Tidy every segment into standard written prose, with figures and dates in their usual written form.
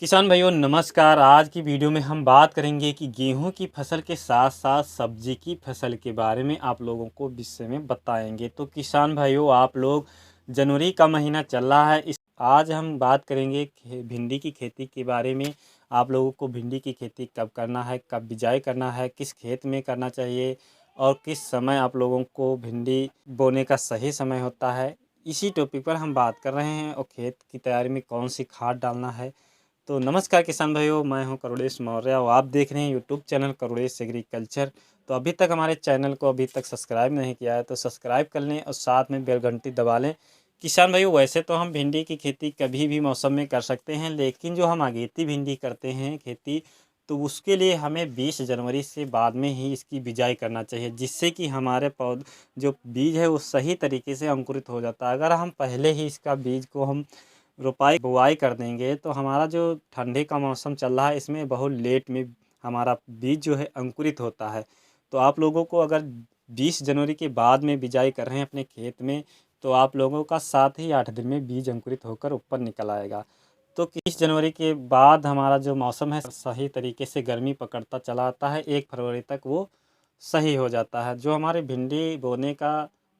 किसान भाइयों नमस्कार। आज की वीडियो में हम बात करेंगे कि गेहूं की फसल के साथ साथ सब्जी की फसल के बारे में आप लोगों को विषय में बताएंगे। तो किसान भाइयों आप लोग जनवरी का महीना चल रहा है। इस आज हम बात करेंगे भिंडी की खेती के बारे में। आप लोगों को भिंडी की खेती कब करना है, कब बिजाई करना है, किस खेत में करना चाहिए और किस समय आप लोगों को भिंडी बोने का सही समय होता है, इसी टॉपिक पर हम बात कर रहे हैं। और खेत की तैयारी में कौन सी खाद डालना है। तो नमस्कार किसान भाइयों, मैं हूं करुणेश मौर्य और आप देख रहे हैं यूट्यूब चैनल करुणेश एग्रीकल्चर। तो अभी तक हमारे चैनल को सब्सक्राइब नहीं किया है तो सब्सक्राइब कर लें और साथ में बेल घंटी दबा लें। किसान भाइयों वैसे तो हम भिंडी की खेती कभी भी मौसम में कर सकते हैं, लेकिन जो हम अगेती भिंडी करते हैं खेती, तो उसके लिए हमें 20 जनवरी से बाद में ही इसकी बिजाई करना चाहिए, जिससे कि हमारे पौध जो बीज है वो सही तरीके से अंकुरित हो जाता है। अगर हम पहले ही इसका बीज को हम रोपाई बुआई कर देंगे तो हमारा जो ठंडी का मौसम चल रहा है इसमें बहुत लेट में हमारा बीज जो है अंकुरित होता है। तो आप लोगों को अगर 20 जनवरी के बाद में बिजाई कर रहे हैं अपने खेत में, तो आप लोगों का 7 ही 8 दिन में बीज अंकुरित होकर ऊपर निकल आएगा। तो 21 जनवरी के बाद हमारा जो मौसम है सही तरीके से गर्मी पकड़ता चला आता है। 1 फरवरी तक वो सही हो जाता है। जो हमारे भिंडी बोने का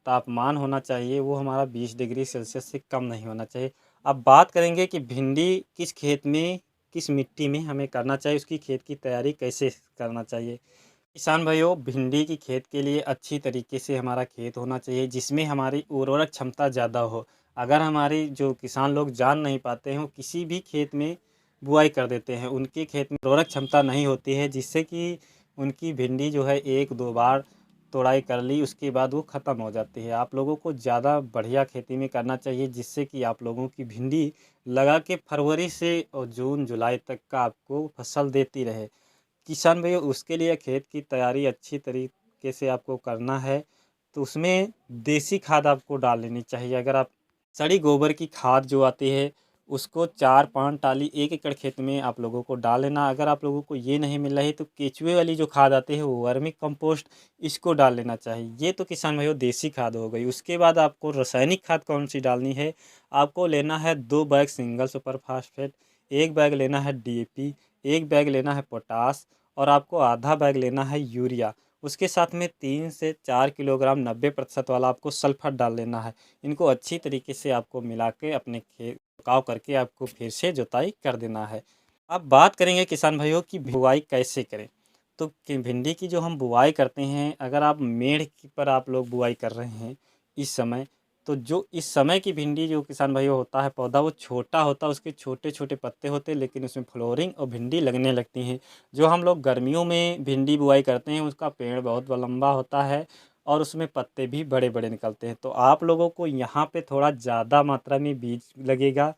तापमान होना चाहिए वो हमारा 20 डिग्री सेल्सियस से कम नहीं होना चाहिए। अब बात करेंगे कि भिंडी किस खेत में, किस मिट्टी में हमें करना चाहिए, उसकी खेत की तैयारी कैसे करना चाहिए। किसान भाइयों भिंडी की खेत के लिए अच्छी तरीके से हमारा खेत होना चाहिए जिसमें हमारी उर्वरक क्षमता ज़्यादा हो। अगर हमारी जो किसान लोग जान नहीं पाते हैं वो किसी भी खेत में बुआई कर देते हैं, उनके खेत में उर्वरक क्षमता नहीं होती है, जिससे कि उनकी भिंडी जो है 1-2 बार तोड़ाई कर ली उसके बाद वो ख़त्म हो जाती है। आप लोगों को ज़्यादा बढ़िया खेती में करना चाहिए, जिससे कि आप लोगों की भिंडी लगा के फरवरी से और जून जुलाई तक का आपको फसल देती रहे। किसान भैया उसके लिए खेत की तैयारी अच्छी तरीके से आपको करना है, तो उसमें देसी खाद आपको डाल लेनी चाहिए। अगर आप सड़ी गोबर की खाद जो आती है उसको 4-5 टाली 1 एकड़ खेत में आप लोगों को डाल लेना। अगर आप लोगों को ये नहीं मिल रही तो केचुए वाली जो खाद आती है वो वर्मी कंपोस्ट, इसको डाल लेना चाहिए। ये तो किसान भाइयों देसी खाद हो गई। उसके बाद आपको रासायनिक खाद कौन सी डालनी है, आपको लेना है 2 bag single super phosphate, 1 bag लेना है DAP, 1 बैग लेना है पोटास और आपको आधा बैग लेना है यूरिया। उसके साथ में 3 से 4 किलोग्राम 90% वाला आपको सल्फर डाल लेना है। इनको अच्छी तरीके से आपको मिला के अपने खेत छिड़काव करके आपको फिर से जुताई कर देना है। अब बात करेंगे किसान भाइयों की बुआई कैसे करें। तो भिंडी की जो हम बुआई करते हैं, अगर आप मेढ़ पर आप लोग बुआई कर रहे हैं इस समय, तो जो इस समय की भिंडी जो किसान भाइयों होता है पौधा वो छोटा होता है, उसके छोटे छोटे पत्ते होते हैं, लेकिन उसमें फ्लोरिंग और भिंडी लगने लगती हैं। जो हम लोग गर्मियों में भिंडी बुआई करते हैं उसका पेड़ बहुत लंबा होता है और उसमें पत्ते भी बड़े बड़े निकलते हैं। तो आप लोगों को यहाँ पे थोड़ा ज़्यादा मात्रा में बीज लगेगा।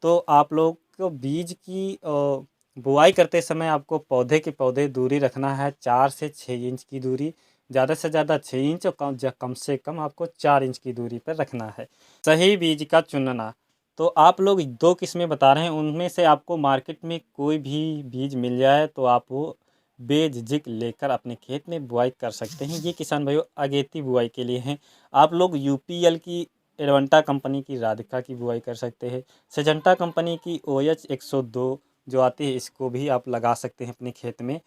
तो आप लोग को बीज की बुआई करते समय आपको पौधे के पौधे दूरी रखना है 4 से 6 इंच की दूरी, ज़्यादा से ज़्यादा 6 इंच और कम से कम आपको 4 इंच की दूरी पर रखना है। सही बीज का चुनना, तो आप लोग 2 किस्में बता रहे हैं, उनमें से आपको मार्केट में कोई भी बीज मिल जाए तो आप वो बेझिझक लेकर अपने खेत में बुआई कर सकते हैं। ये किसान भाइयों अगेती बुआई के लिए हैं। आप लोग UPL की एडवंटा कंपनी की राधिका की बुआई कर सकते हैं। सिजेंटा कंपनी की OH 102 जो आती है इसको भी आप लगा सकते हैं अपने खेत में।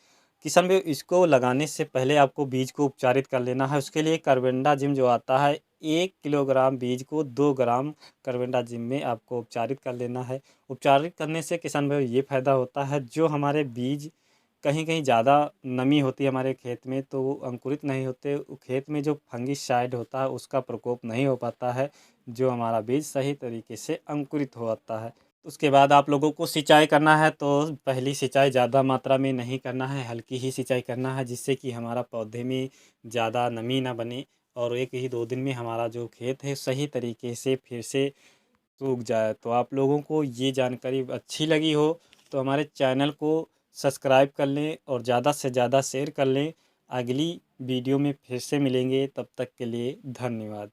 किसान भाई इसको लगाने से पहले आपको बीज को उपचारित कर लेना है। उसके लिए कार्बेंडाजिम जो आता है 1 किलोग्राम बीज को 2 ग्राम कार्बेंडाजिम में आपको उपचारित कर लेना है। उपचारित करने से किसान भाई ये फ़ायदा होता है, जो हमारे बीज कहीं कहीं ज़्यादा नमी होती है हमारे खेत में तो वो अंकुरित नहीं होते, खेत में जो फंगिसाइड होता है उसका प्रकोप नहीं हो पाता है, जो हमारा बीज सही तरीके से अंकुरित हो आता है। उसके बाद आप लोगों को सिंचाई करना है, तो पहली सिंचाई ज़्यादा मात्रा में नहीं करना है, हल्की ही सिंचाई करना है, जिससे कि हमारा पौधे में ज़्यादा नमी ना बने और 1 ही 2 दिन में हमारा जो खेत है सही तरीके से फिर से सूख जाए। तो आप लोगों को ये जानकारी अच्छी लगी हो तो हमारे चैनल को सब्सक्राइब कर लें और ज़्यादा से ज़्यादा शेयर कर लें। अगली वीडियो में फिर से मिलेंगे, तब तक के लिए धन्यवाद।